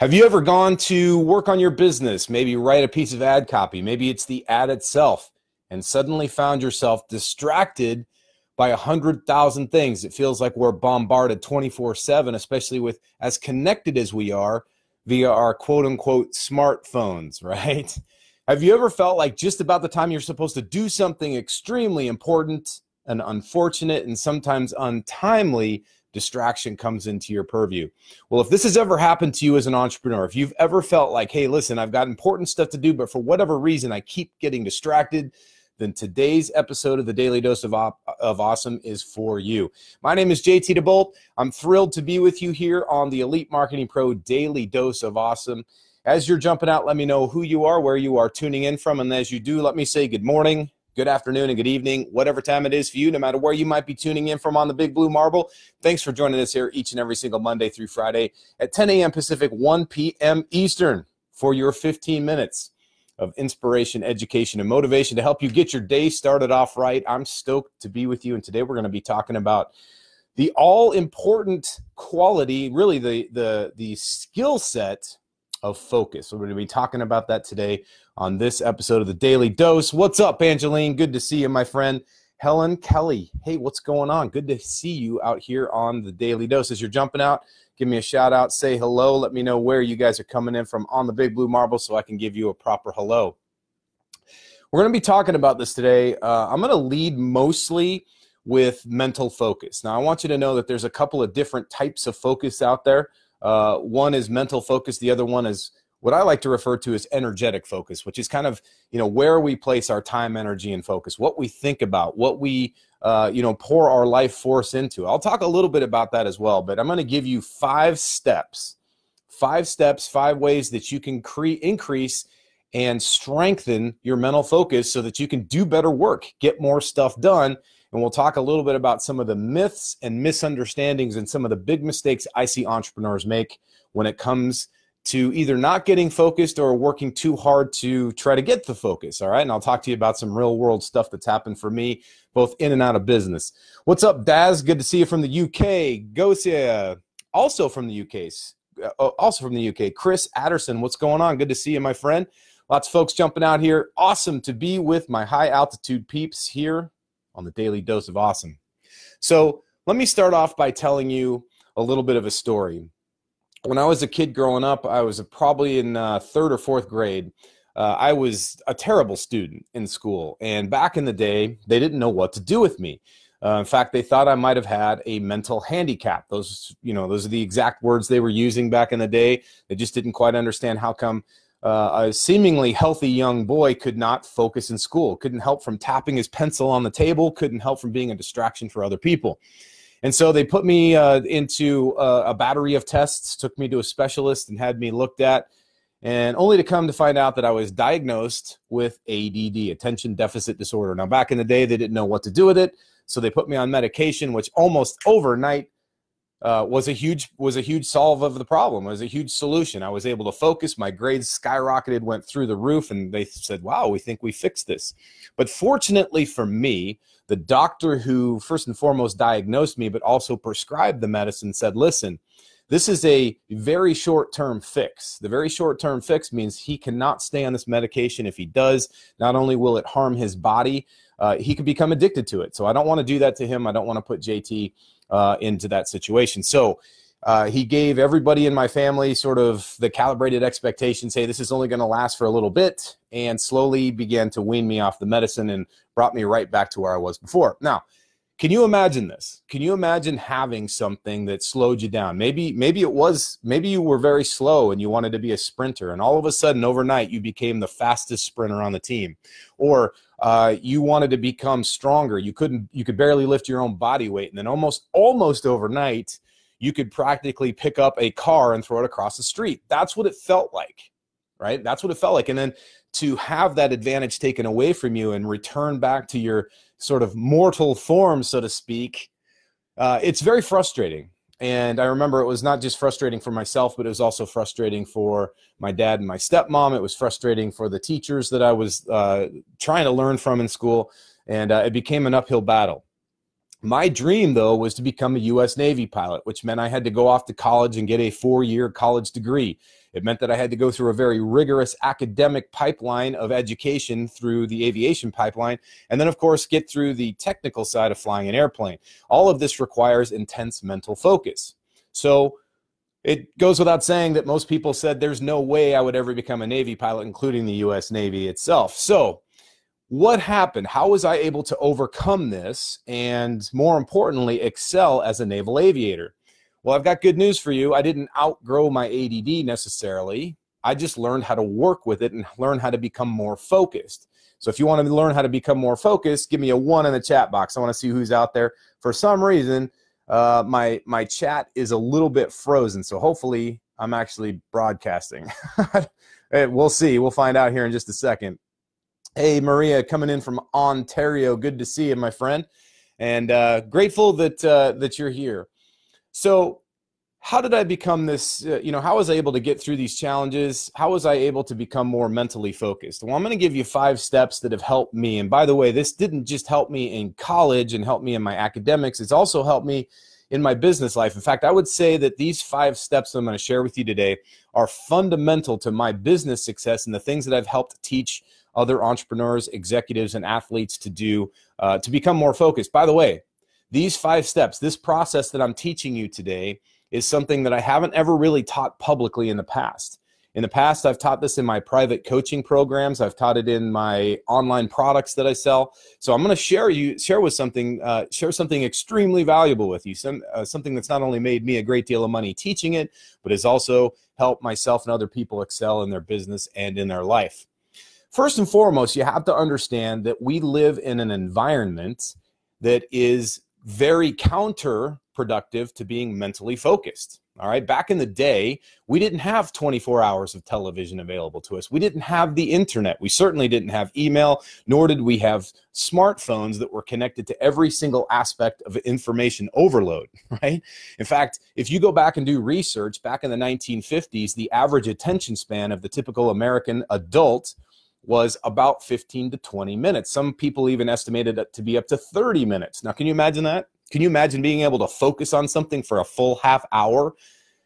Have you ever gone to work on your business, maybe write a piece of ad copy, maybe it's the ad itself, and suddenly found yourself distracted by 100,000 things? It feels like we're bombarded 24/7, especially with as connected as we are via our quote-unquote smartphones, right? Have you ever felt like just about the time you're supposed to do something extremely important, an unfortunate and sometimes untimely distraction comes into your purview? Well, if this has ever happened to you as an entrepreneur, if you've ever felt like, hey, listen, I've got important stuff to do, but for whatever reason, I keep getting distracted, then today's episode of the Daily Dose of Awesome is for you. My name is JT DeBolt. I'm thrilled to be with you here on the Elite Marketing Pro Daily Dose of Awesome. As you're jumping out, let me know who you are, where you are tuning in from, and as you do, let me say good morning, good afternoon, and good evening, whatever time it is for you, no matter where you might be tuning in from on the Big Blue Marble. Thanks for joining us here each and every single Monday through Friday at 10 a.m. Pacific, 1 p.m. Eastern for your 15 minutes of inspiration, education, and motivation to help you get your day started off right. I'm stoked to be with you, and today we're going to be talking about the all-important quality, really the skill set of focus. So we're going to be talking about that today on this episode of the Daily Dose. What's up, Angeline? Good to see you, my friend. Helen Kelly, hey, what's going on? Good to see you out here on the Daily Dose. As you're jumping out, give me a shout out, say hello. Let me know where you guys are coming in from on the Big Blue Marble so I can give you a proper hello. We're going to be talking about this today. I'm going to lead mostly with mental focus. Now, I want you to know that there's a couple of different types of focus out there. One is mental focus. The other one is what I like to refer to as energetic focus, which is kind of, where we place our time, energy, and focus, what we think about, what we, pour our life force into. I'll talk a little bit about that as well, but I'm going to give you 5 steps, 5 ways that you can increase and strengthen your mental focus so that you can do better work, get more stuff done. And we'll talk a little bit about some of the myths and misunderstandings and some of the big mistakes I see entrepreneurs make when it comes to either not getting focused or working too hard to try to get the focus, all right? And I'll talk to you about some real world stuff that's happened for me, both in and out of business. What's up, Daz? Good to see you from the UK. Gosia, also from the UK. Chris Adderson, what's going on? Good to see you, my friend. Lots of folks jumping out here. Awesome to be with my high altitude peeps here on the Daily Dose of Awesome. So let me start off by telling you a little bit of a story. When I was a kid growing up, I was probably in 3rd or 4th grade. I was a terrible student in school. And back in the day, they didn't know what to do with me. In fact, they thought I might have had a mental handicap. Those are the exact words they were using back in the day. They just didn't quite understand how come a seemingly healthy young boy could not focus in school, couldn't help from tapping his pencil on the table, couldn't help from being a distraction for other people. And so they put me into a battery of tests, took me to a specialist and had me looked at, and only to come to find out that I was diagnosed with ADD, attention deficit disorder. Now, back in the day, they didn't know what to do with it, so they put me on medication, which almost overnight was a huge solve of the problem, was a huge solution. I was able to focus. My grades skyrocketed, went through the roof, and they said, wow, we think we fixed this. But fortunately for me, the doctor who first and foremost diagnosed me, but also prescribed the medicine, said, listen, this is a very short-term fix. The very short-term fix means he cannot stay on this medication. If he does, not only will it harm his body, he could become addicted to it. So I don't want to do that to him. I don't want to put JT into that situation. So he gave everybody in my family sort of the calibrated expectations, hey, this is only going to last for a little bit, and slowly began to wean me off the medicine and brought me right back to where I was before. Now, can you imagine this? Can you imagine having something that slowed you down? Maybe you were very slow and you wanted to be a sprinter, and all of a sudden overnight you became the fastest sprinter on the team. Or you wanted to become stronger. You could barely lift your own body weight, and then almost overnight you could practically pick up a car and throw it across the street. That's what it felt like, right? That's what it felt like. And then to have that advantage taken away from you and return back to your sort of mortal form, so to speak, it's very frustrating. And I remember it was not just frustrating for myself, but it was also frustrating for my dad and my stepmom. It was frustrating for the teachers that I was trying to learn from in school. And it became an uphill battle. My dream, though, was to become a U.S. Navy pilot, which meant I had to go off to college and get a 4-year college degree. It meant that I had to go through a very rigorous academic pipeline of education through the aviation pipeline, and then, of course, get through the technical side of flying an airplane. All of this requires intense mental focus. So it goes without saying that most people said there's no way I would ever become a Navy pilot, including the U.S. Navy itself. So what happened? How was I able to overcome this and, more importantly, excel as a naval aviator? Well, I've got good news for you. I didn't outgrow my ADD necessarily. I just learned how to work with it and learn how to become more focused. So if you want to learn how to become more focused, give me a 1 in the chat box. I want to see who's out there. For some reason, my chat is a little bit frozen, so hopefully I'm actually broadcasting. We'll see. We'll find out here in just a second. Hey, Maria, coming in from Ontario. Good to see you, my friend, and grateful that you're here. So how did I become this, how was I able to get through these challenges? How was I able to become more mentally focused? Well, I'm going to give you 5 steps that have helped me. And by the way, this didn't just help me in college and help me in my academics. It's also helped me in my business life. In fact, I would say that these 5 steps I'm going to share with you today are fundamental to my business success and the things that I've helped teach other entrepreneurs, executives, and athletes to do to become more focused. By the way, these 5 steps, this process that I'm teaching you today is something that I haven't ever really taught publicly in the past. In the past, I've taught this in my private coaching programs. I've taught it in my online products that I sell. So I'm going to share something extremely valuable with you. Something that's not only made me a great deal of money teaching it, but has also helped myself and other people excel in their business and in their life. First and foremost, you have to understand that we live in an environment that is very counterproductive to being mentally focused. All right. Back in the day, we didn't have 24 hours of television available to us. We didn't have the internet. We certainly didn't have email, nor did we have smartphones that were connected to every single aspect of information overload, right? In fact, if you go back and do research back in the 1950s, the average attention span of the typical American adult was about 15 to 20 minutes. Some people even estimated it to be up to 30 minutes. Now, can you imagine that? Can you imagine being able to focus on something for a full half hour?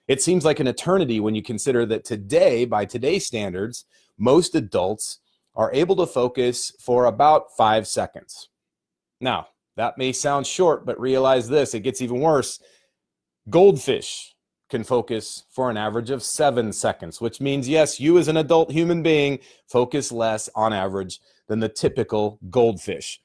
It seems like an eternity when you consider that today, by today's standards, most adults are able to focus for about 5 seconds. Now, that may sound short, but realize this, it gets even worse. Goldfish can focus for an average of 7 seconds, which means, yes, you as an adult human being focus less on average than the typical goldfish.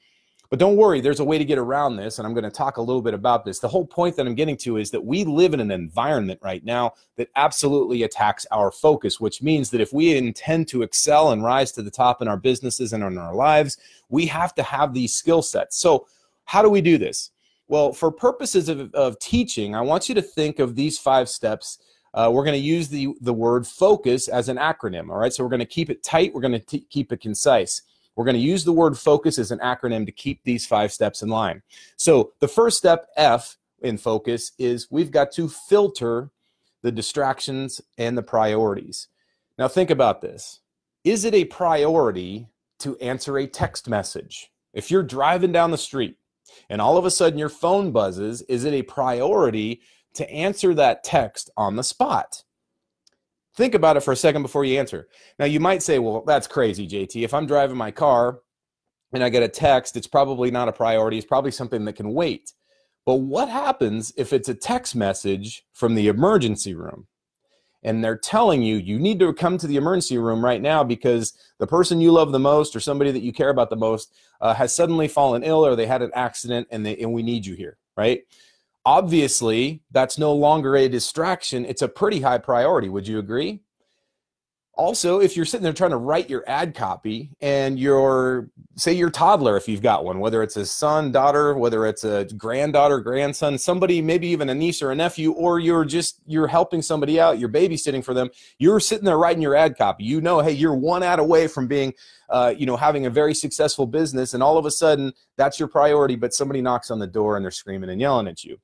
But don't worry, there's a way to get around this, and I'm going to talk a little bit about this. The whole point that I'm getting to is that we live in an environment right now that absolutely attacks our focus, which means that if we intend to excel and rise to the top in our businesses and in our lives, we have to have these skill sets. So how do we do this? Well, for purposes of teaching, I want you to think of these 5 steps. We're going to use the word focus as an acronym, all right? So we're going to keep it tight. We're going to keep it concise. We're going to use the word focus as an acronym to keep these 5 steps in line. So the first step, F, in focus, is we've got to filter the distractions and the priorities. Now think about this. Is it a priority to answer a text message? If you're driving down the street, and all of a sudden your phone buzzes, is it a priority to answer that text on the spot? Think about it for a second before you answer. Now, you might say, well, that's crazy, JT. If I'm driving my car and I get a text, it's probably not a priority. It's probably something that can wait. But what happens if it's a text message from the emergency room? And they're telling you, you need to come to the emergency room right now because the person you love the most or somebody that you care about the most has suddenly fallen ill or they had an accident and we need you here, right? Obviously, that's no longer a distraction. It's a pretty high priority. Would you agree? Also, if you're sitting there trying to write your ad copy and say your toddler, if you've got one, whether it's a son, daughter, whether it's a granddaughter, grandson, somebody, maybe even a niece or a nephew, or you're helping somebody out, you're babysitting for them, you're sitting there writing your ad copy. You know, hey, you're 1 ad away from being, having a very successful business, and all of a sudden that's your priority, but somebody knocks on the door and they're screaming and yelling at you.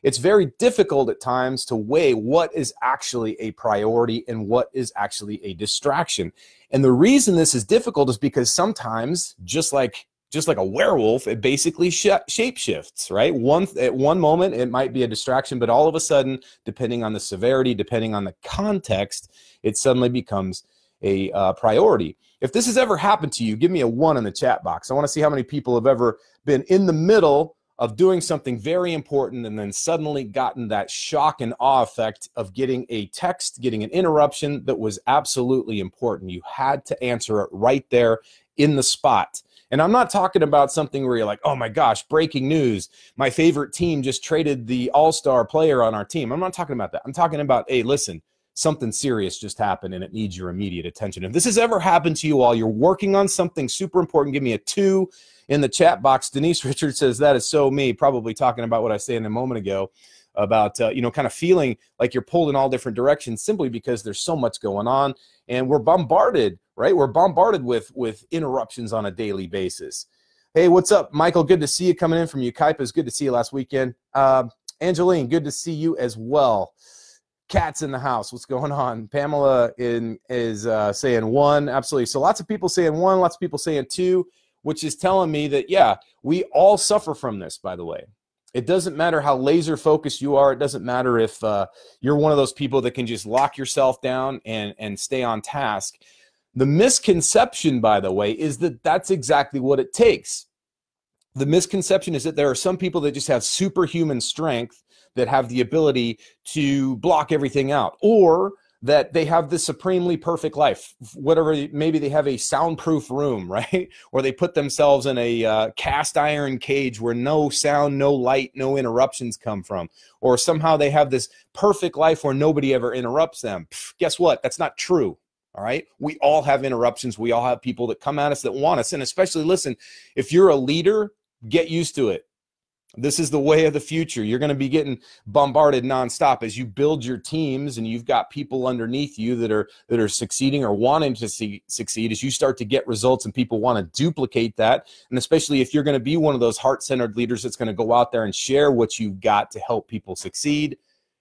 It's very difficult at times to weigh what is actually a priority and what is actually a distraction. And the reason this is difficult is because sometimes, just like just like a werewolf, it basically shapeshifts, right? At one moment, it might be a distraction, but all of a sudden, depending on the severity, depending on the context, it suddenly becomes a priority. If this has ever happened to you, give me a 1 in the chat box. I want to see how many people have ever been in the middle of doing something very important and then suddenly gotten that shock and awe effect of getting a text, getting an interruption that was absolutely important. You had to answer it right there in the spot. And I'm not talking about something where you're like, oh my gosh, breaking news. My favorite team just traded the all-star player on our team. I'm not talking about that. I'm talking about, hey, listen, something serious just happened and it needs your immediate attention. If this has ever happened to you while you're working on something super important, give me a 2 in the chat box. Denise Richards says, that is so me, probably talking about what I said a moment ago about, kind of feeling like you're pulled in all different directions simply because there's so much going on and we're bombarded, right? We're bombarded with interruptions on a daily basis. Hey, what's up, Michael? Good to see you coming in from Ukaipa. Good to see you last weekend. Angeline, good to see you as well. Cat's in the house. What's going on? Pamela is saying 1. Absolutely. So lots of people saying 1, lots of people saying 2, which is telling me that, yeah, we all suffer from this, by the way. It doesn't matter how laser focused you are. It doesn't matter if you're one of those people that can just lock yourself down and stay on task. The misconception, by the way, is that that's exactly what it takes. The misconception is that there are some people that just have superhuman strength that have the ability to block everything out, or that they have this supremely perfect life, whatever, maybe they have a soundproof room, right? Or they put themselves in a cast iron cage where no sound, no light, no interruptions come from. Or somehow they have this perfect life where nobody ever interrupts them. Guess what? That's not true. All right. We all have interruptions. We all have people that come at us that want us. And especially, listen, if you're a leader, get used to it. This is the way of the future. You're going to be getting bombarded nonstop as you build your teams and you've got people underneath you that are succeeding or wanting to succeed. As you start to get results and people want to duplicate that, and especially if you're going to be one of those heart-centered leaders that's going to go out there and share what you've got to help people succeed,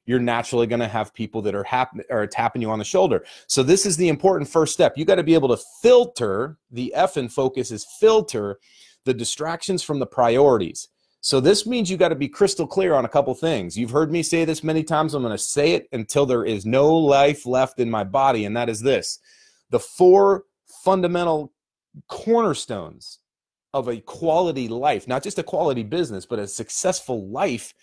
you're naturally going to have people that are tapping you on the shoulder. So this is the important first step. You got to be able to filter, the F in focus is filter the distractions from the priorities. So this means you got to be crystal clear on a couple things. You've heard me say this many times. I'm going to say it until there is no life left in my body, and that is this. The 4 fundamental cornerstones of a quality life, not just a quality business, but a successful life,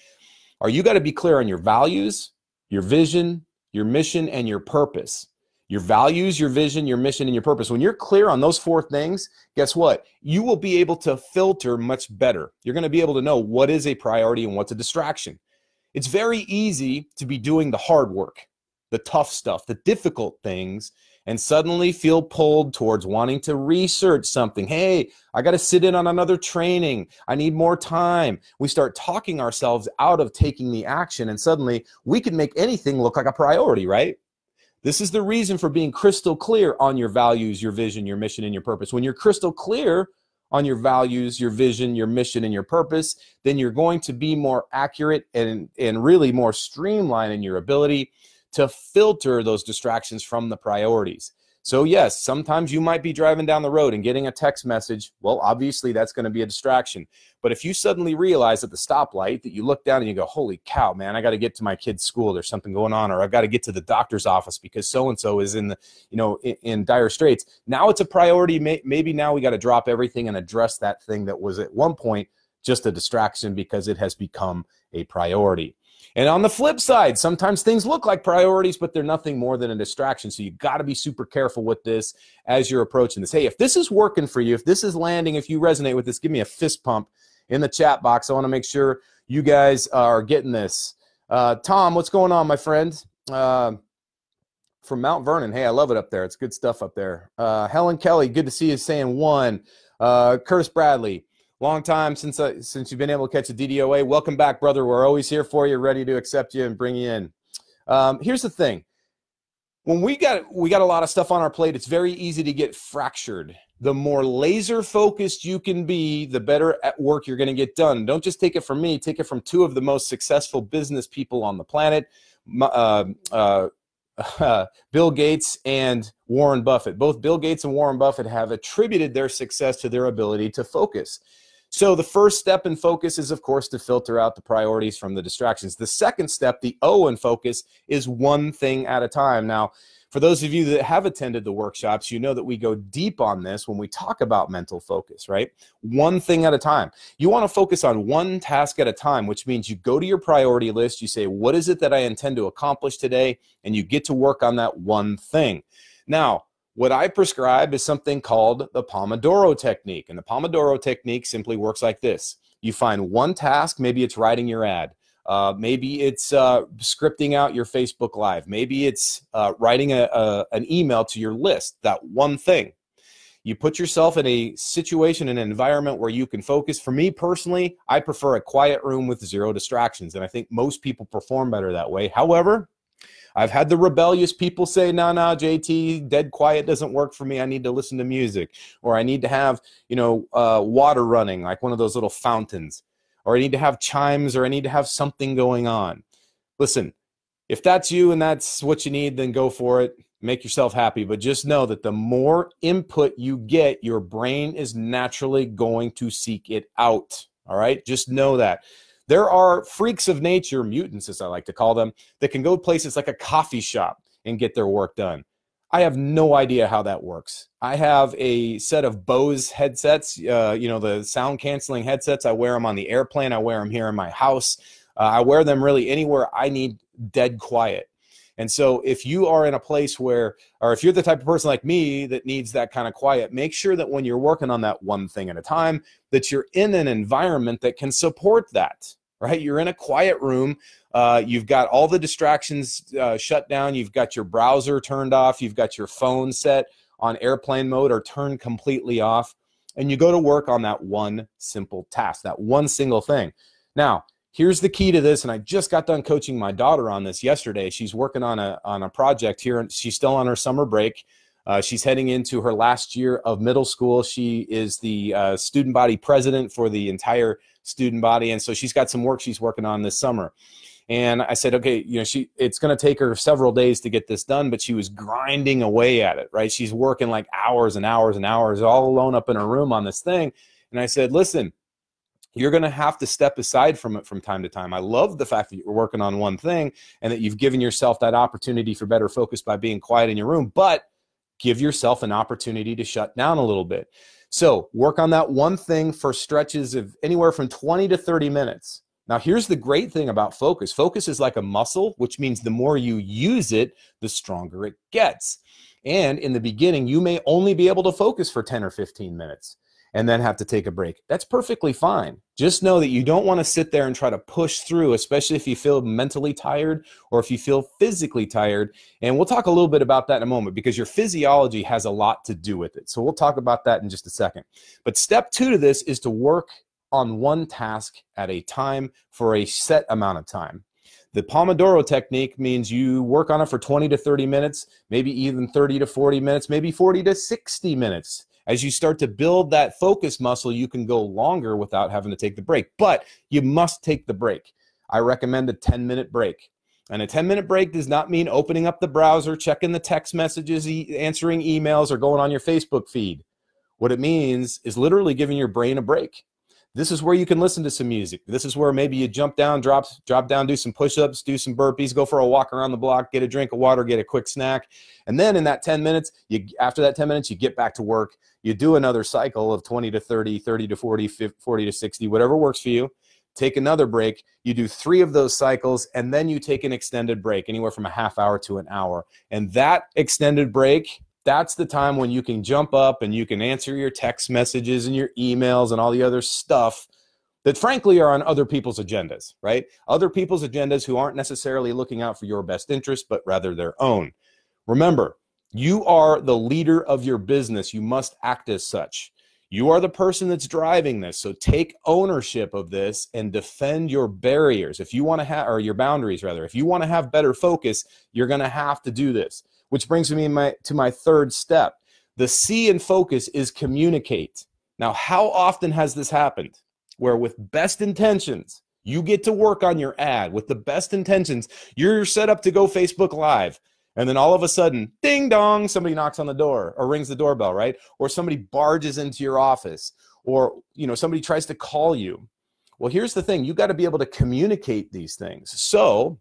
are you got to be clear on your values, your vision, your mission, and your purpose. Your values, your vision, your mission, and your purpose. When you're clear on those 4 things, guess what? You will be able to filter much better. You're going to be able to know what is a priority and what's a distraction. It's very easy to be doing the hard work, the tough stuff, the difficult things, and suddenly feel pulled towards wanting to research something. Hey, I got to sit in on another training. I need more time. We start talking ourselves out of taking the action, and suddenly we can make anything look like a priority, right? This is the reason for being crystal clear on your values, your vision, your mission, and your purpose. When you're crystal clear on your values, your vision, your mission, and your purpose, then you're going to be more accurate and really more streamlined in your ability to filter those distractions from the priorities. So yes, sometimes you might be driving down the road and getting a text message. Well, obviously that's going to be a distraction. But if you suddenly realize at the stoplight that you look down and you go, holy cow, man, I got to get to my kid's school. There's something going on, or I've got to get to the doctor's office because so-and-so is in in dire straits. Now it's a priority. Maybe now we got to drop everything and address that thing that was at one point just a distraction because it has become a priority. And on the flip side, sometimes things look like priorities, but they're nothing more than a distraction. So you've got to be super careful with this as you're approaching this. Hey, if this is working for you, if this is landing, if you resonate with this, give me a fist pump in the chat box. I want to make sure you guys are getting this. Tom, what's going on, my friend? From Mount Vernon. Hey, I love it up there. It's good stuff up there. Helen Kelly, good to see you, saying 1. Curtis Bradley. Long time since you've been able to catch a DDOA. Welcome back, brother. We're always here for you, ready to accept you and bring you in. Here's the thing. When we got a lot of stuff on our plate, it's very easy to get fractured. The more laser focused you can be, the better at work you're going to get done. Don't just take it from me. Take it from 2 of the most successful business people on the planet. Bill Gates and Warren Buffett. Both Bill Gates and Warren Buffett have attributed their success to their ability to focus. So the first step in focus is, of course, to filter out the priorities from the distractions. The second step, the O in focus, is one thing at a time. Now, for those of you that have attended the workshops, you know that we go deep on this when we talk about mental focus, right? One thing at a time. You want to focus on one task at a time, which means you go to your priority list, you say, what is it that I intend to accomplish today? And you get to work on that one thing. Now, what I prescribe is something called the Pomodoro technique. And the Pomodoro technique simply works like this. You find one task, maybe it's writing your ad. Maybe it's scripting out your Facebook Live. Maybe it's writing an email to your list, that one thing. You put yourself in a situation, an environment where you can focus. For me personally, I prefer a quiet room with zero distractions, and I think most people perform better that way. However, I've had the rebellious people say, no, JT, dead quiet doesn't work for me. I need to listen to music, or I need to have, water running, like one of those little fountains, or I need to have chimes, or I need to have something going on. Listen, if that's you and that's what you need, then go for it. Make yourself happy. But just know that the more input you get, your brain is naturally going to seek it out. All right? Just know that. There are freaks of nature, mutants as I like to call them, that can go places like a coffee shop and get their work done. I have no idea how that works. I have a set of Bose headsets, the sound canceling headsets. I wear them on the airplane. I wear them here in my house. I wear them really anywhere I need dead quiet. And so if you are in a place where, or if you're the type of person like me that needs that kind of quiet, make sure that when you're working on that one thing at a time, that you're in an environment that can support that, right? You're in a quiet room. You've got all the distractions shut down. You've got your browser turned off. You've got your phone set on airplane mode or turned completely off. And you go to work on that one simple task, that one single thing. Now, here's the key to this, and I just got done coaching my daughter on this yesterday. She's working on a project here, and she's still on her summer break. She's heading into her last year of middle school. She is the student body president for the entire student body, and so she's got some work she's working on this summer. And I said, okay, it's going to take her several days to get this done, but she was grinding away at it, right? She's working like hours and hours and hours all alone up in her room on this thing. And I said, listen, you're going to have to step aside from it from time to time. I love the fact that you're working on one thing and that you've given yourself that opportunity for better focus by being quiet in your room, but give yourself an opportunity to shut down a little bit. So work on that one thing for stretches of anywhere from 20 to 30 minutes. Now, here's the great thing about focus. Focus is like a muscle, which means the more you use it, the stronger it gets. And in the beginning, you may only be able to focus for 10 or 15 minutes and then have to take a break. That's perfectly fine. Just know that you don't want to sit there and try to push through, especially if you feel mentally tired or if you feel physically tired. And we'll talk a little bit about that in a moment because your physiology has a lot to do with it. So we'll talk about that in just a second. But step 2 to this is to work on one task at a time for a set amount of time. The Pomodoro technique means you work on it for 20 to 30 minutes, maybe even 30 to 40 minutes, maybe 40 to 60 minutes. As you start to build that focus muscle, you can go longer without having to take the break, but you must take the break. I recommend a 10-minute break. And a 10-minute break does not mean opening up the browser, checking the text messages, answering emails, or going on your Facebook feed. What it means is literally giving your brain a break. This is where you can listen to some music. This is where maybe you jump down, drop down, do some push-ups, do some burpees, go for a walk around the block, get a drink of water, get a quick snack. And then in that 10 minutes, after that 10 minutes, you get back to work. You do another cycle of 20 to 30, 30 to 40, 40 to 60, whatever works for you. Take another break. You do 3 of those cycles, and then you take an extended break, anywhere from a half hour to an hour. And that extended break, that's the time when you can jump up and you can answer your text messages and your emails and all the other stuff that frankly are on other people's agendas, right? Other people's agendas who aren't necessarily looking out for your best interest, but rather their own. Remember, you are the leader of your business. You must act as such. You are the person that's driving this. So take ownership of this and defend your barriers. If you want to have, or your boundaries rather, if you want to have better focus, you're going to have to do this. Which brings me to my third step. The C in focus is communicate. Now, how often has this happened? Where with best intentions, you get to work on your ad with the best intentions. You're set up to go Facebook Live. And then all of a sudden, ding dong, somebody knocks on the door or rings the doorbell, right? Or somebody barges into your office, or somebody tries to call you. Well, here's the thing. You got to be able to communicate these things. So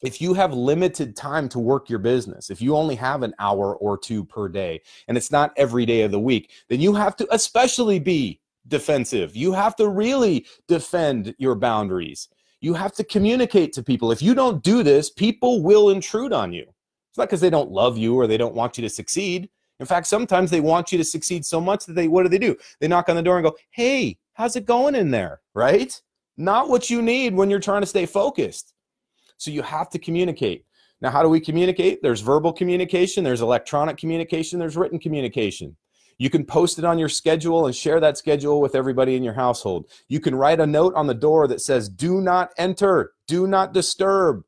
if you have limited time to work your business, if you only have an hour or two per day, and it's not every day of the week, then you have to especially be defensive. You have to really defend your boundaries. You have to communicate to people. If you don't do this, people will intrude on you. It's not because they don't love you or they don't want you to succeed. In fact, sometimes they want you to succeed so much that what do? They knock on the door and go, hey, how's it going in there, right? Not what you need when you're trying to stay focused. So you have to communicate. Now, how do we communicate? There's verbal communication, there's electronic communication, there's written communication. You can post it on your schedule and share that schedule with everybody in your household. You can write a note on the door that says, do not enter, do not disturb.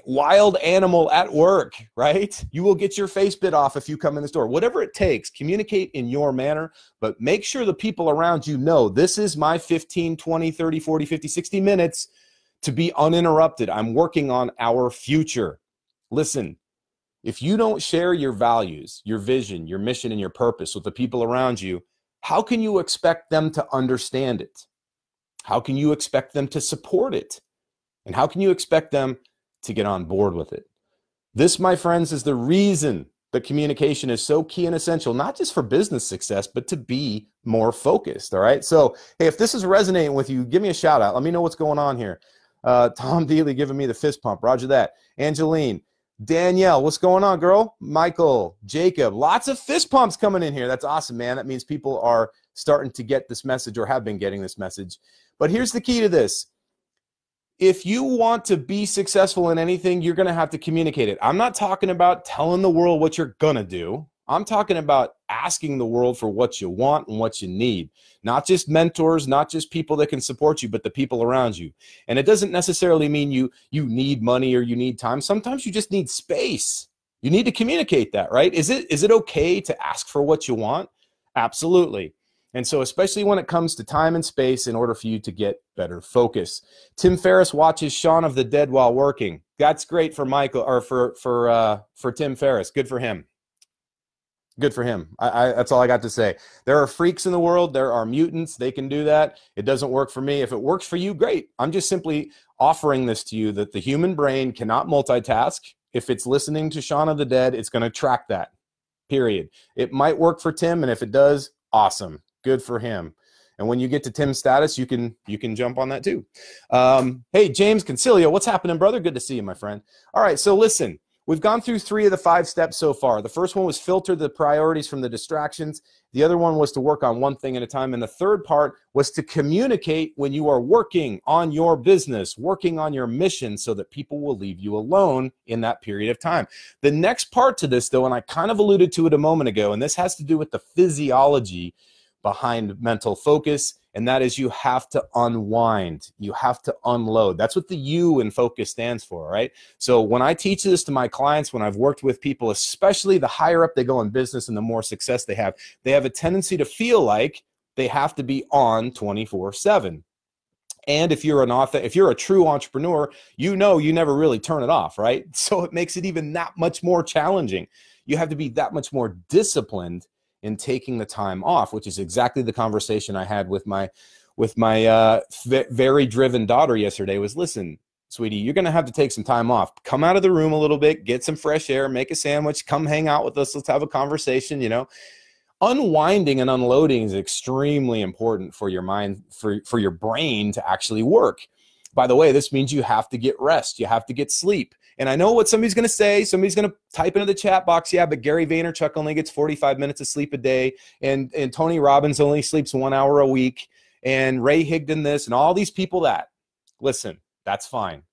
Wild animal at work, right? You will get your face bit off if you come in the store. Whatever it takes, communicate in your manner, but make sure the people around you know this is my 15, 20, 30, 40, 50, 60 minutes to be uninterrupted. I'm working on our future. Listen, if you don't share your values, your vision, your mission, and your purpose with the people around you, how can you expect them to understand it? How can you expect them to support it? And how can you expect them to get on board with it? This, my friends, is the reason that communication is so key and essential, not just for business success, but to be more focused, all right? So, hey, if this is resonating with you, give me a shout out. Let me know what's going on here. Tom Dealey giving me the fist pump. Roger that. Angeline. Danielle, what's going on, girl? Michael, Jacob, lots of fist pumps coming in here. That's awesome, man. That means people are starting to get this message or have been getting this message. But here's the key to this. If you want to be successful in anything, you're going to have to communicate it. I'm not talking about telling the world what you're going to do. I'm talking about asking the world for what you want and what you need. Not just mentors, not just people that can support you, but the people around you. And it doesn't necessarily mean you need money or you need time. Sometimes you just need space. You need to communicate that, right? Is it okay to ask for what you want? Absolutely. And so especially when it comes to time and space in order for you to get better focus. Tim Ferriss watches Shaun of the Dead while working. That's great for Michael, or for Tim Ferriss. Good for him. Good for him. That's all I got to say. There are freaks in the world. There are mutants. They can do that. It doesn't work for me. If it works for you, great. I'm just simply offering this to you that the human brain cannot multitask. If it's listening to Shaun of the Dead, it's going to track that, period. It might work for Tim, and if it does, awesome. Good for him. And when you get to Tim's status, you can jump on that too. Hey, James Concilio, what's happening, brother? Good to see you, my friend. All right, so listen. We've gone through 3 of the 5 steps so far. The first one was filter the priorities from the distractions. The other one was to work on one thing at a time. And the third part was to communicate when you are working on your business, working on your mission, so that people will leave you alone in that period of time. The next part to this, though, and I kind of alluded to it a moment ago, and this has to do with the physiology behind mental focus, and that is you have to unwind. You have to unload. That's what the U in focus stands for, right? So when I teach this to my clients, when I've worked with people, especially the higher up they go in business and the more success they have a tendency to feel like they have to be on 24/7. And if you're a true entrepreneur, you know you never really turn it off, right? So it makes it even that much more challenging. You have to be that much more disciplined in taking the time off, which is exactly the conversation I had with my very driven daughter yesterday. Was, listen, sweetie, you're going to have to take some time off. Come out of the room a little bit, get some fresh air, make a sandwich, come hang out with us. Let's have a conversation. Unwinding and unloading is extremely important for your mind, for your brain to actually work. By the way, this means you have to get rest. You have to get sleep. And I know what somebody's going to say. Somebody's going to type into the chat box, yeah, but Gary Vaynerchuk only gets 45 minutes of sleep a day, and Tony Robbins only sleeps 1 hour a week, and Ray Higdon this, and all these people that. Listen, that's fine.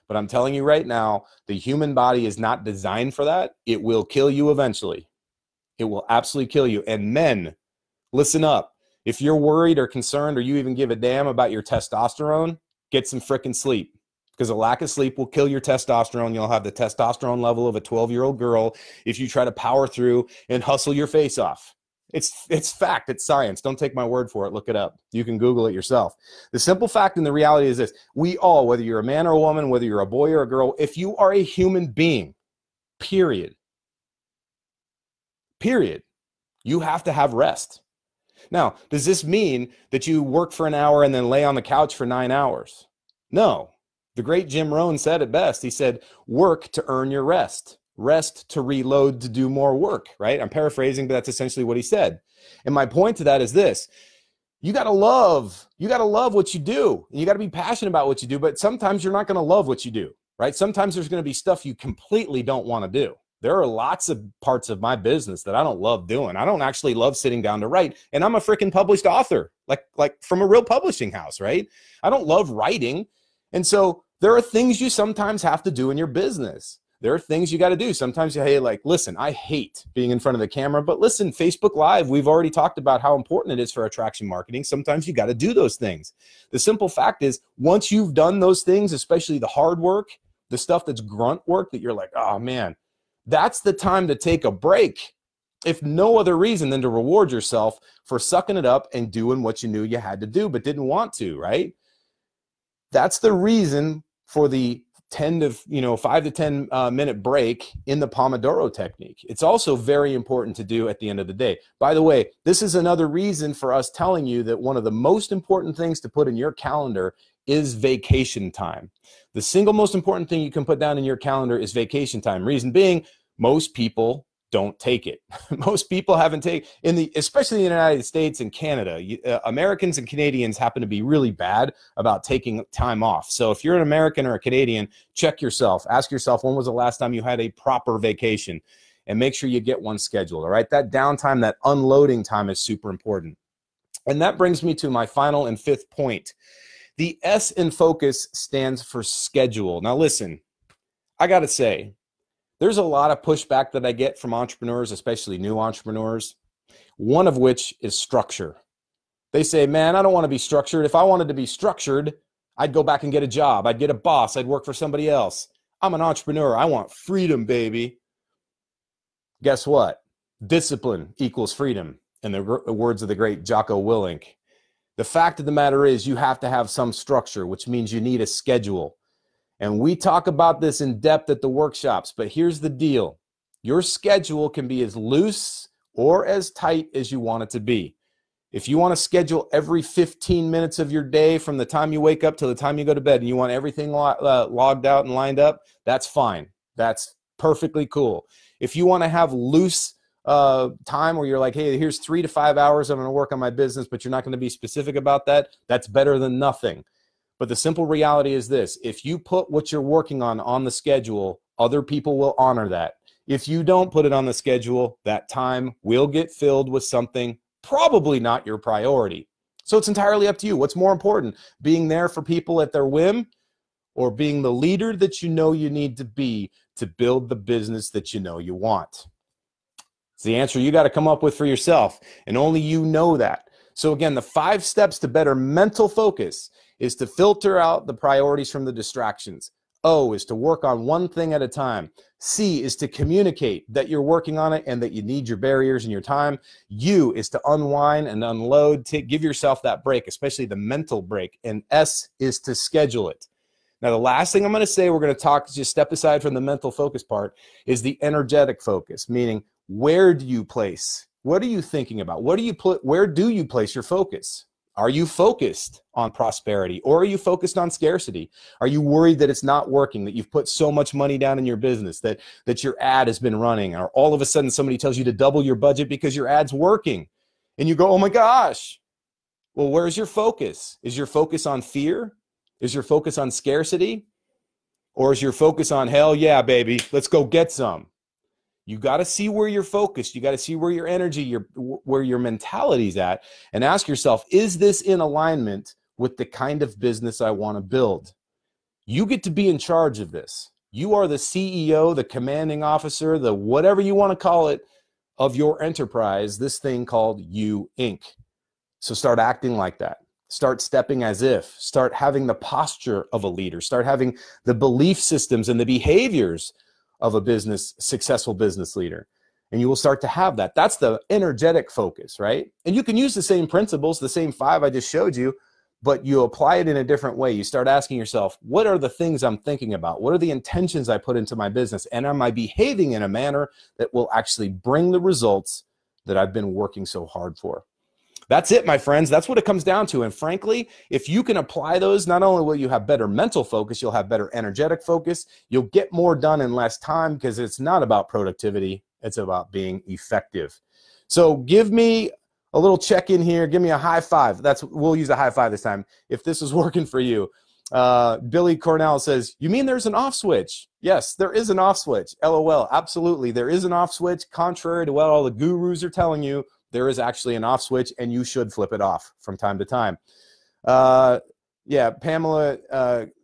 But I'm telling you right now, the human body is not designed for that. It will kill you eventually. It will absolutely kill you. And men, listen up. If you're worried or concerned or you even give a damn about your testosterone, get some frickin' sleep. Because a lack of sleep will kill your testosterone. You'll have the testosterone level of a 12-year-old girl if you try to power through and hustle your face off. It's fact. It's science. Don't take my word for it. Look it up. You can Google it yourself. The simple fact and the reality is this. We all, whether you're a man or a woman, whether you're a boy or a girl, if you are a human being, period. Period. You have to have rest. Now, does this mean that you work for an hour and then lay on the couch for 9 hours? No. The great Jim Rohn said it best. He said, work to earn your rest. Rest to reload to do more work, right? I'm paraphrasing, but that's essentially what he said. And my point to that is this. You got to love what you do. And you got to be passionate about what you do, but sometimes you're not going to love what you do, right? Sometimes there's going to be stuff you completely don't want to do. There are lots of parts of my business that I don't love doing. I don't actually love sitting down to write. And I'm a freaking published author, like from a real publishing house, right? I don't love writing. And so there are things you sometimes have to do in your business. There are things you got to do. Sometimes you, hey, like, listen, I hate being in front of the camera, but listen, Facebook Live, we've already talked about how important it is for attraction marketing. Sometimes you got to do those things. The simple fact is, once you've done those things, especially the hard work, the stuff that's grunt work that you're like, oh man, that's the time to take a break, if no other reason than to reward yourself for sucking it up and doing what you knew you had to do but didn't want to, right? That's the reason for the 5 to 10 minute break in the Pomodoro technique. It's also very important to do at the end of the day. By the way, this is another reason for us telling you that one of the most important things to put in your calendar is vacation time. The single most important thing you can put down in your calendar is vacation time. Reason being, most people don't take it. Most people haven't taken, especially in the United States and Canada, Americans and Canadians happen to be really bad about taking time off. So if you're an American or a Canadian, check yourself. Ask yourself, when was the last time you had a proper vacation? And make sure you get one scheduled, all right? That downtime, that unloading time is super important. And that brings me to my final and fifth point. The S in focus stands for schedule. Now listen, I got to say, there's a lot of pushback that I get from entrepreneurs, especially new entrepreneurs, one of which is structure. They say, man, I don't want to be structured. If I wanted to be structured, I'd go back and get a job. I'd get a boss. I'd work for somebody else. I'm an entrepreneur. I want freedom, baby. Guess what? Discipline equals freedom, in the words of the great Jocko Willink. The fact of the matter is, you have to have some structure, which means you need a schedule. And we talk about this in depth at the workshops, but here's the deal. Your schedule can be as loose or as tight as you want it to be. If you want to schedule every 15 minutes of your day from the time you wake up to the time you go to bed, and you want everything logged out and lined up, that's fine. That's perfectly cool. If you want to have loose time where you're like, hey, here's 3 to 5 hours I'm going to work on my business, but you're not going to be specific about that, that's better than nothing. But the simple reality is this: if you put what you're working on the schedule, other people will honor that. If you don't put it on the schedule, that time will get filled with something probably not your priority. So it's entirely up to you. What's more important, being there for people at their whim, or being the leader that you know you need to be to build the business that you know you want? It's the answer you got to come up with for yourself, and only you know that. So again, the 5 steps to better mental focus is to filter out the priorities from the distractions. O is to work on one thing at a time. C is to communicate that you're working on it and that you need your barriers and your time. U is to unwind and unload, give yourself that break, especially the mental break. And S is to schedule it. Now, the last thing I'm going to say, we're going to talk, just step aside from the mental focus part, is the energetic focus, meaning where do you place? What are you thinking about? Where do you place your focus? Are you focused on prosperity, or are you focused on scarcity? Are you worried that it's not working, that you've put so much money down in your business, that your ad has been running, or all of a sudden somebody tells you to double your budget because your ad's working and you go, oh my gosh. Well, where's your focus? Is your focus on fear? Is your focus on scarcity? Or is your focus on, hell yeah, baby, let's go get some? You got to see where you're focused. You got to see where your energy, where your mentality's at, and ask yourself, is this in alignment with the kind of business I want to build? You get to be in charge of this. You are the CEO, the commanding officer, the whatever you want to call it, of your enterprise, this thing called You Inc. So start acting like that. Start stepping as if. Start having the posture of a leader. Start having the belief systems and the behaviors of a successful business leader. And you will start to have that. That's the energetic focus, right? And you can use the same principles, the same 5 I just showed you, but you apply it in a different way. You start asking yourself, what are the things I'm thinking about? What are the intentions I put into my business? And am I behaving in a manner that will actually bring the results that I've been working so hard for? That's it, my friends. That's what it comes down to. And frankly, if you can apply those, not only will you have better mental focus, you'll have better energetic focus. You'll get more done in less time, because it's not about productivity. It's about being effective. So give me a little check-in here. Give me a high five. We'll use a high five this time if this is working for you. Billy Cornell says, you mean there's an off switch? Yes, there is an off switch. LOL. Absolutely. There is an off switch. Contrary to what all the gurus are telling you, there is actually an off switch, and you should flip it off from time to time. Yeah, Pamela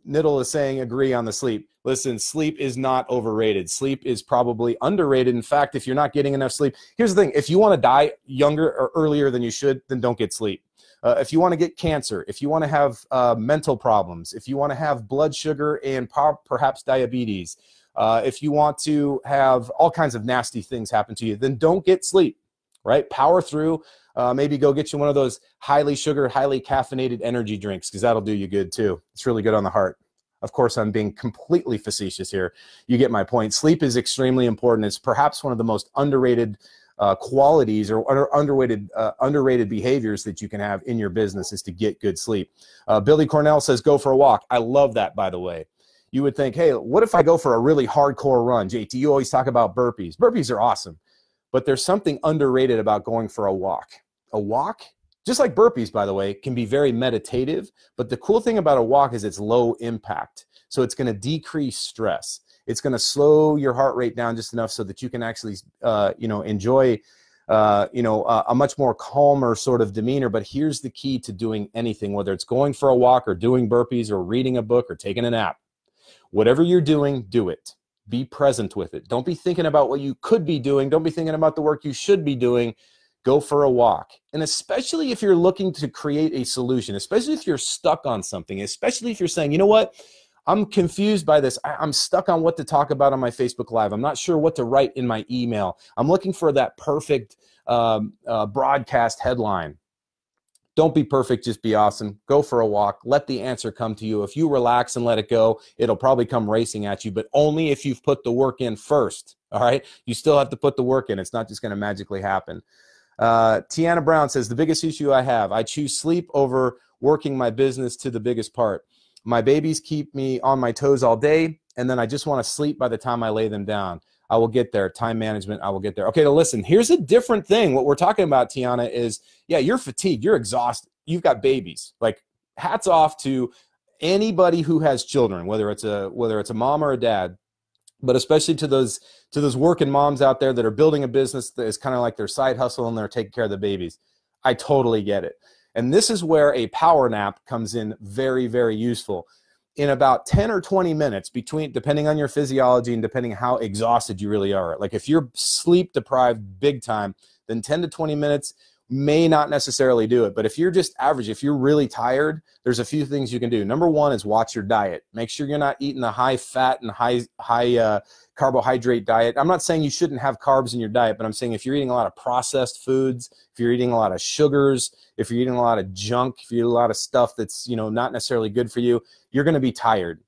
Niddle is saying agree on the sleep. Listen, sleep is not overrated. Sleep is probably underrated. In fact, if you're not getting enough sleep, here's the thing. If you want to die younger or earlier than you should, then don't get sleep. If you want to get cancer, if you want to have mental problems, if you want to have blood sugar and perhaps diabetes, if you want to have all kinds of nasty things happen to you, then don't get sleep, right? Power through. Maybe go get you one of those highly sugar, highly caffeinated energy drinks, because that'll do you good too. It's really good on the heart. Of course, I'm being completely facetious here. You get my point. Sleep is extremely important. It's perhaps one of the most underrated qualities or underrated behaviors that you can have in your business, is to get good sleep. Billy Cornell says, go for a walk. I love that, by the way. You would think, hey, what if I go for a really hardcore run? JT, you always talk about burpees. Burpees are awesome, but there's something underrated about going for a walk. A walk, just like burpees, by the way, can be very meditative, but the cool thing about a walk is it's low impact. So it's going to decrease stress. It's going to slow your heart rate down just enough so that you can actually, enjoy, a much more calmer sort of demeanor. But here's the key to doing anything, whether it's going for a walk or doing burpees or reading a book or taking a nap. Whatever you're doing, do it. Be present with it. Don't be thinking about what you could be doing. Don't be thinking about the work you should be doing. Go for a walk. And especially if you're looking to create a solution, especially if you're stuck on something, especially if you're saying, you know what, I'm confused by this. I'm stuck on what to talk about on my Facebook Live. I'm not sure what to write in my email. I'm looking for that perfect broadcast headline. Don't be perfect, just be awesome. Go for a walk. Let the answer come to you. If you relax and let it go, it'll probably come racing at you, but only if you've put the work in first, all right? You still have to put the work in. It's not just going to magically happen. Tiana Brown says, the biggest issue I have, I choose sleep over working my business to the biggest part. My babies keep me on my toes all day, and then I just want to sleep by the time I lay them down. I will get there. Time management, I will get there. Okay, now listen, here's a different thing. What we're talking about, Tiana, is, yeah, you're fatigued. You're exhausted. You've got babies. Like, hats off to anybody who has children, whether it's a mom or a dad, but especially to those working moms out there that are building a business that is kind of like their side hustle and they're taking care of the babies. I totally get it. And this is where a power nap comes in very, very useful. In about 10 or 20 minutes, depending on your physiology and depending on how exhausted you really are. Like if you're sleep deprived big time, then 10 to 20 minutes may not necessarily do it. But if you're just average, if you're really tired, there's a few things you can do. Number one is watch your diet. Make sure you're not eating the high fat and high carbohydrate diet. I'm not saying you shouldn't have carbs in your diet, but I'm saying if you're eating a lot of processed foods, if you're eating a lot of sugars, if you're eating a lot of junk, if you eat a lot of stuff that's, not necessarily good for you, you're going to be tired.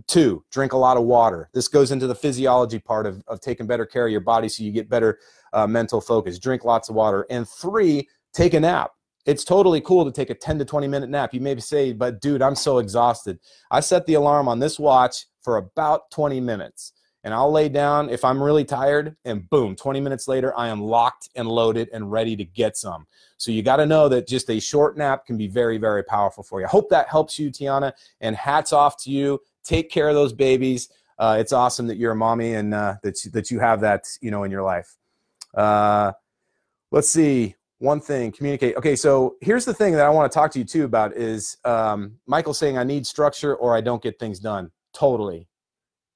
2, drink a lot of water. This goes into the physiology part of taking better care of your body so you get better mental focus. Drink lots of water. And 3, take a nap. It's totally cool to take a 10 to 20 minute nap. You may say, but dude, I'm so exhausted. I set the alarm on this watch for about 20 minutes. And I'll lay down if I'm really tired, and boom, 20 minutes later, I am locked and loaded and ready to get some. So you got to know that just a short nap can be very, very powerful for you. I hope that helps you, Tiana, and hats off to you. Take care of those babies. It's awesome that you're a mommy and that you have that, in your life. Let's see. One thing, communicate. Okay, so here's the thing that I want to talk to you too about is Michael saying I need structure or I don't get things done. Totally.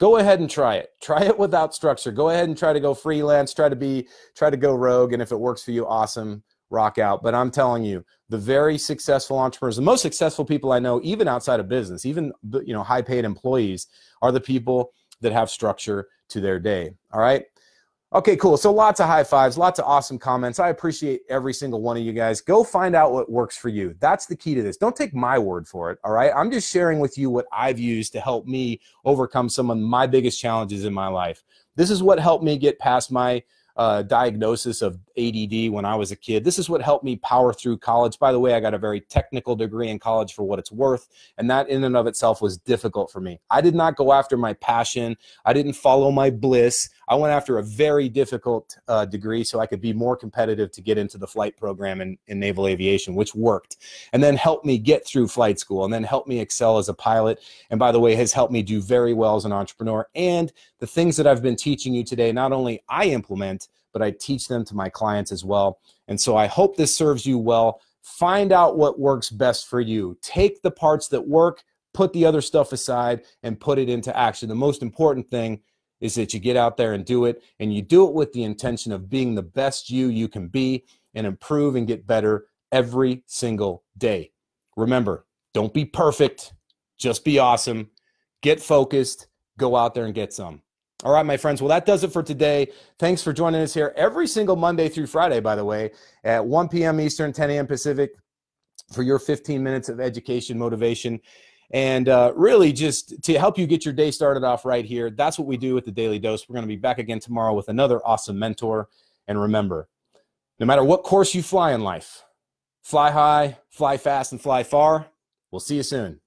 Go ahead and try it. Try it without structure. Go ahead and try to go freelance, try to go rogue, and if it works for you, awesome, rock out. But I'm telling you, the very successful entrepreneurs, the most successful people I know, even outside of business, even high-paid employees, are the people that have structure to their day. All right. Okay, cool. So lots of high fives, lots of awesome comments. I appreciate every single one of you guys. Go find out what works for you. That's the key to this. Don't take my word for it, all right? I'm just sharing with you what I've used to help me overcome some of my biggest challenges in my life. This is what helped me get past my diagnosis of ADD when I was a kid. This is what helped me power through college. By the way, I got a very technical degree in college for what it's worth, and that in and of itself was difficult for me. I did not go after my passion. I didn't follow my bliss. I went after a very difficult degree so I could be more competitive to get into the flight program in naval aviation, which worked, and then helped me get through flight school, and then helped me excel as a pilot, and by the way, has helped me do very well as an entrepreneur. And the things that I've been teaching you today, not only I implement, but I teach them to my clients as well. And so I hope this serves you well. Find out what works best for you. Take the parts that work, put the other stuff aside, and put it into action. The most important thing is that you get out there and do it, and you do it with the intention of being the best you can be and improve and get better every single day. Remember, don't be perfect, just be awesome. Get focused, go out there and get some. All right, my friends. Well, that does it for today. Thanks for joining us here every single Monday through Friday, by the way, at 1 p.m. Eastern, 10 a.m. Pacific for your 15 minutes of education, motivation, and really just to help you get your day started off right here. That's what we do with the Daily Dose. We're going to be back again tomorrow with another awesome mentor. And remember, no matter what course you fly in life, fly high, fly fast, and fly far. We'll see you soon.